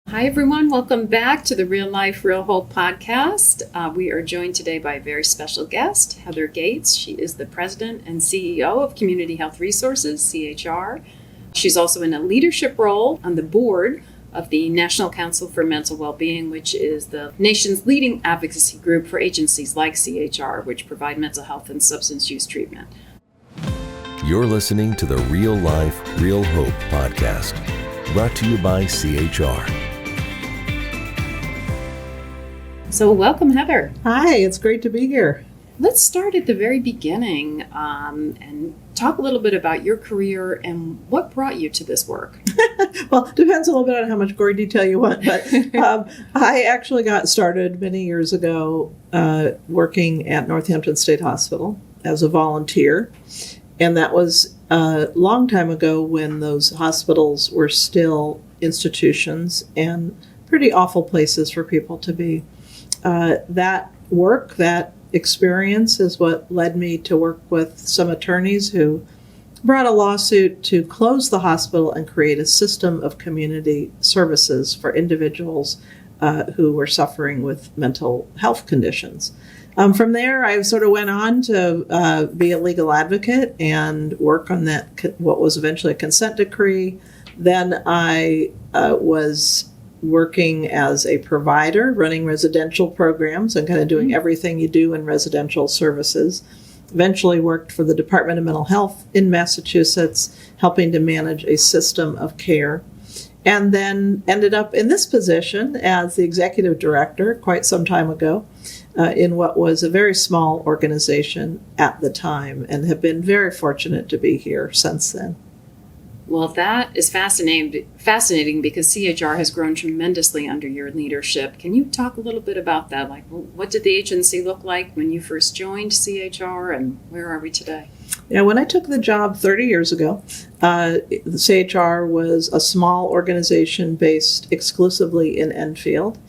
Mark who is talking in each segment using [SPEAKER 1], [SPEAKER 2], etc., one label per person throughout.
[SPEAKER 1] Hi, everyone. Welcome back to the Real Life, Real Hope podcast. We are joined today by a very special guest, Heather Gates. She is the president and CEO of Community Health Resources, CHR. She's also in a leadership role on the board of the National Council for Mental Wellbeing, which is the nation's leading advocacy group for agencies like CHR, which provide mental health and substance use treatment.
[SPEAKER 2] You're listening to the Real Life, Real Hope podcast, brought to you by CHR.
[SPEAKER 1] So welcome, Heather.
[SPEAKER 3] Hi, it's great to be here.
[SPEAKER 1] Let's start at the very beginning and talk a little bit about your career and what brought you to this work.
[SPEAKER 3] Well, it depends a little bit on how much gory detail you want, but I actually got started many years ago working at Northampton State Hospital as a volunteer, and that was a long time ago when those hospitals were still institutions and pretty awful places for people to be. That experience is what led me to work with some attorneys who brought a lawsuit to close the hospital and create a system of community services for individuals who were suffering with mental health conditions. From there, I sort of went on to be a legal advocate and work on what was eventually a consent decree. Then I was working as a provider, running residential programs and kind of doing everything you do in residential services. Eventually worked for the Department of Mental Health in Massachusetts, helping to manage a system of care. And then ended up in this position as the executive director quite some time ago in what was a very small organization at the time, and have been very fortunate to be here since then.
[SPEAKER 1] Well, that is fascinating because CHR has grown tremendously under your leadership. Can you talk a little bit about that? Like, what did the agency look like when you first joined CHR, and where are we today?
[SPEAKER 3] Yeah, when I took the job 30 years ago, the CHR was a small organization based exclusively in Enfield.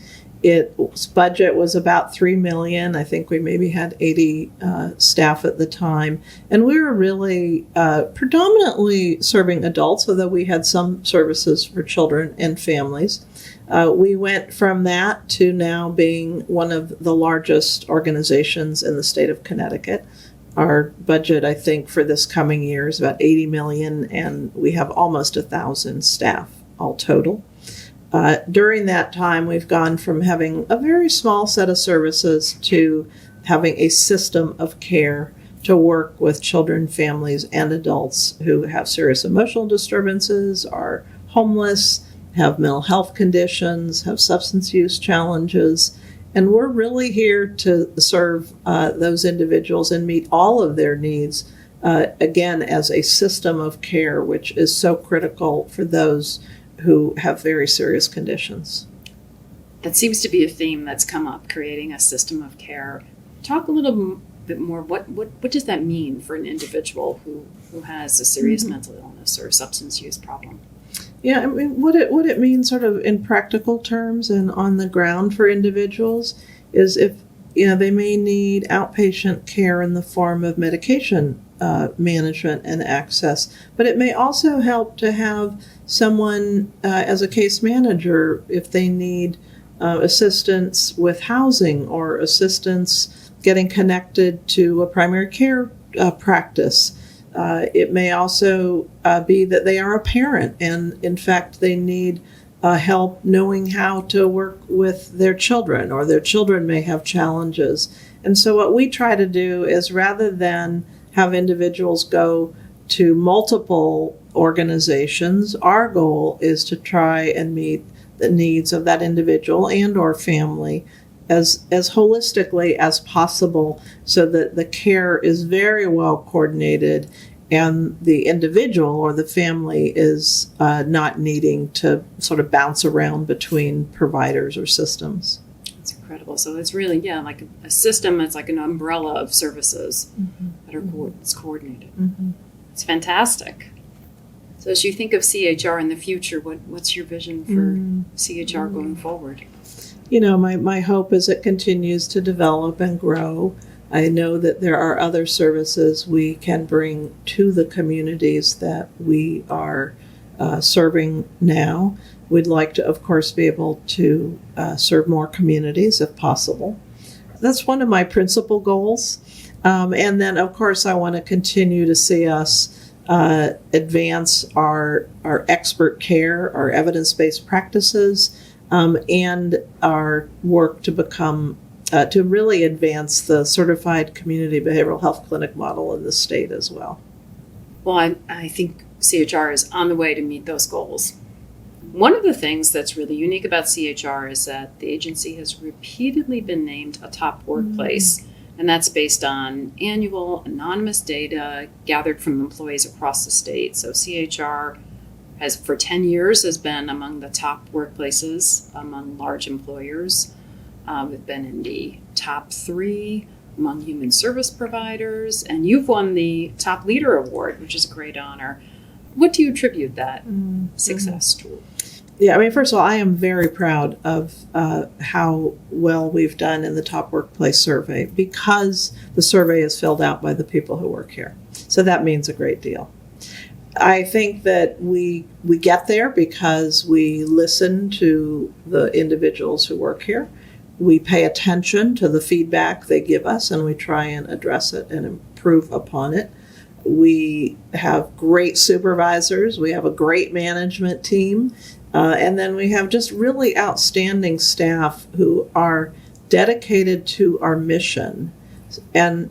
[SPEAKER 3] Its budget was about $3 million. I think we maybe had 80 staff at the time. And we were really predominantly serving adults, although we had some services for children and families. We went from that to now being one of the largest organizations in the state of Connecticut. Our budget, I think, for this coming year is about $80 million, and we have almost 1,000 staff all total. During that time, we've gone from having a very small set of services to having a system of care to work with children, families, and adults who have serious emotional disturbances, are homeless, have mental health conditions, have substance use challenges. And we're really here to serve those individuals and meet all of their needs, again, as a system of care, which is so critical for those who have very serious conditions.
[SPEAKER 1] That seems to be a theme that's come up, creating a system of care. Talk a little bit more, what does that mean for an individual who has a serious mental illness or substance use problem?
[SPEAKER 3] Yeah, I mean, what it means sort of in practical terms and on the ground for individuals is if, they may need outpatient care in the form of medication management and access, but it may also help to have someone as a case manager if they need assistance with housing or assistance getting connected to a primary care practice. It may also be that they are a parent and, in fact, they need help knowing how to work with their children, or their children may have challenges. And so what we try to do is, rather than have individuals go to multiple organizations, our goal is to try and meet the needs of that individual and or family as holistically as possible, so that the care is very well coordinated and the individual or the family is not needing to sort of bounce around between providers or systems.
[SPEAKER 1] That's incredible. So it's really, like a system. It's like an umbrella of services that are it's coordinated. It's fantastic. So as you think of CHR in the future, what's your vision for CHR going forward?
[SPEAKER 3] My hope is it continues to develop and grow. I know that there are other services we can bring to the communities that we are serving now. We'd like to, of course, be able to serve more communities if possible. That's one of my principal goals. And then, of course, I want to continue to see us advance our expert care, our evidence-based practices, and our work to become, to really advance the certified community behavioral health clinic model in the state as well.
[SPEAKER 1] Well, I think CHR is on the way to meet those goals. One of the things that's really unique about CHR is that the agency has repeatedly been named a top workplace, and that's based on annual anonymous data gathered from employees across the state. So CHR has, for 10 years, has been among the top workplaces among large employers. We've been in the top 3 among human service providers, and you've won the Top Leader Award, which is a great honor. What do you attribute that success to?
[SPEAKER 3] Yeah, I mean, first of all, I am very proud of how well we've done in the Top Workplace Survey, because the survey is filled out by the people who work here. So that means a great deal. I think that we get there because we listen to the individuals who work here. We pay attention to the feedback they give us, and we try and address it and improve upon it. We have great supervisors. We have a great management team. And then we have just really outstanding staff who are dedicated to our mission and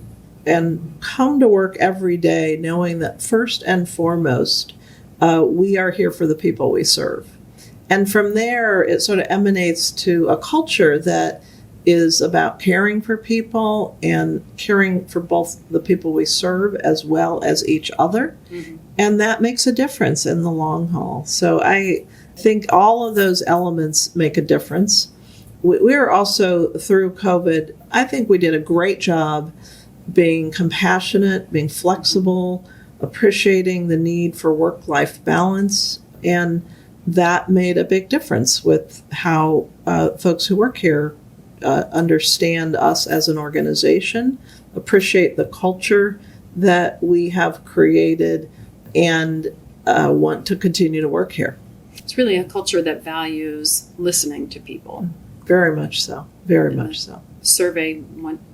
[SPEAKER 3] come to work every day knowing that first and foremost, we are here for the people we serve. And from there, it sort of emanates to a culture that is about caring for people and caring for both the people we serve as well as each other. Mm-hmm. And that makes a difference in the long haul. So I think all of those elements make a difference. We are also, through COVID, I think we did a great job being compassionate, being flexible, appreciating the need for work-life balance, and that made a big difference with how folks who work here understand us as an organization, appreciate the culture that we have created, and want to continue to work here.
[SPEAKER 1] It's really a culture that values listening to people.
[SPEAKER 3] Very much so. Very much so.
[SPEAKER 1] Survey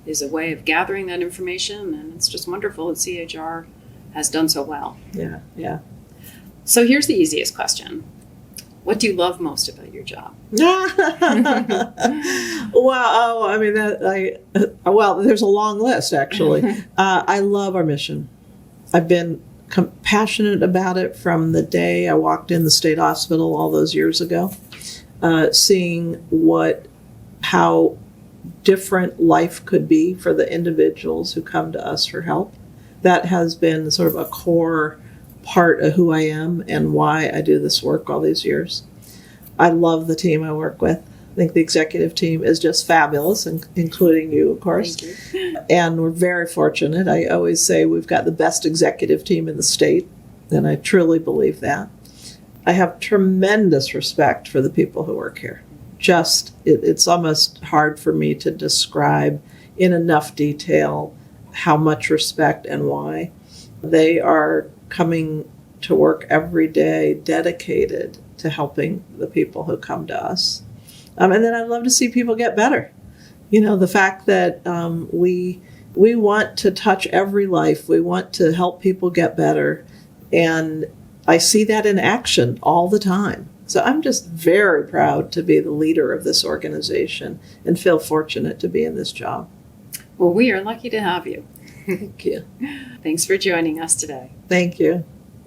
[SPEAKER 1] is a way of gathering that information, and it's just wonderful that CHR has done so well.
[SPEAKER 3] Yeah, yeah.
[SPEAKER 1] So here's the easiest question. What do you love most about your job?
[SPEAKER 3] Well, there's a long list, actually. I love our mission. I've been passionate about it from the day I walked in the state hospital all those years ago, seeing how different life could be for the individuals who come to us for help. That has been sort of a core part of who I am and why I do this work all these years. I love the team I work with. I think the executive team is just fabulous, including you, of course.
[SPEAKER 1] Thank you.
[SPEAKER 3] And we're very fortunate. I always say we've got the best executive team in the state, and I truly believe that. I have tremendous respect for the people who work here. It's almost hard for me to describe in enough detail how much respect and why. They are coming to work every day dedicated to helping the people who come to us. And then I'd love to see people get better. You know, the fact that we want to touch every life. We want to help people get better. And I see that in action all the time. So I'm just very proud to be the leader of this organization and feel fortunate to be in this job.
[SPEAKER 1] Well, we are lucky to have you.
[SPEAKER 3] Thank you.
[SPEAKER 1] Thanks for joining us today.
[SPEAKER 3] Thank you.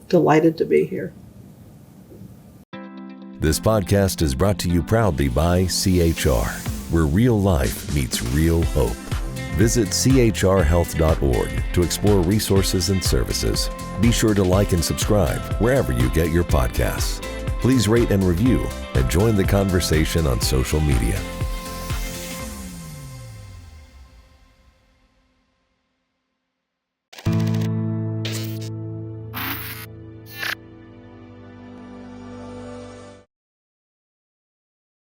[SPEAKER 3] Delighted to be here.
[SPEAKER 2] This podcast is brought to you proudly by CHR, where real life meets real hope. Visit chrhealth.org to explore resources and services. Be sure to like and subscribe wherever you get your podcasts. Please rate and review and join the conversation on social media.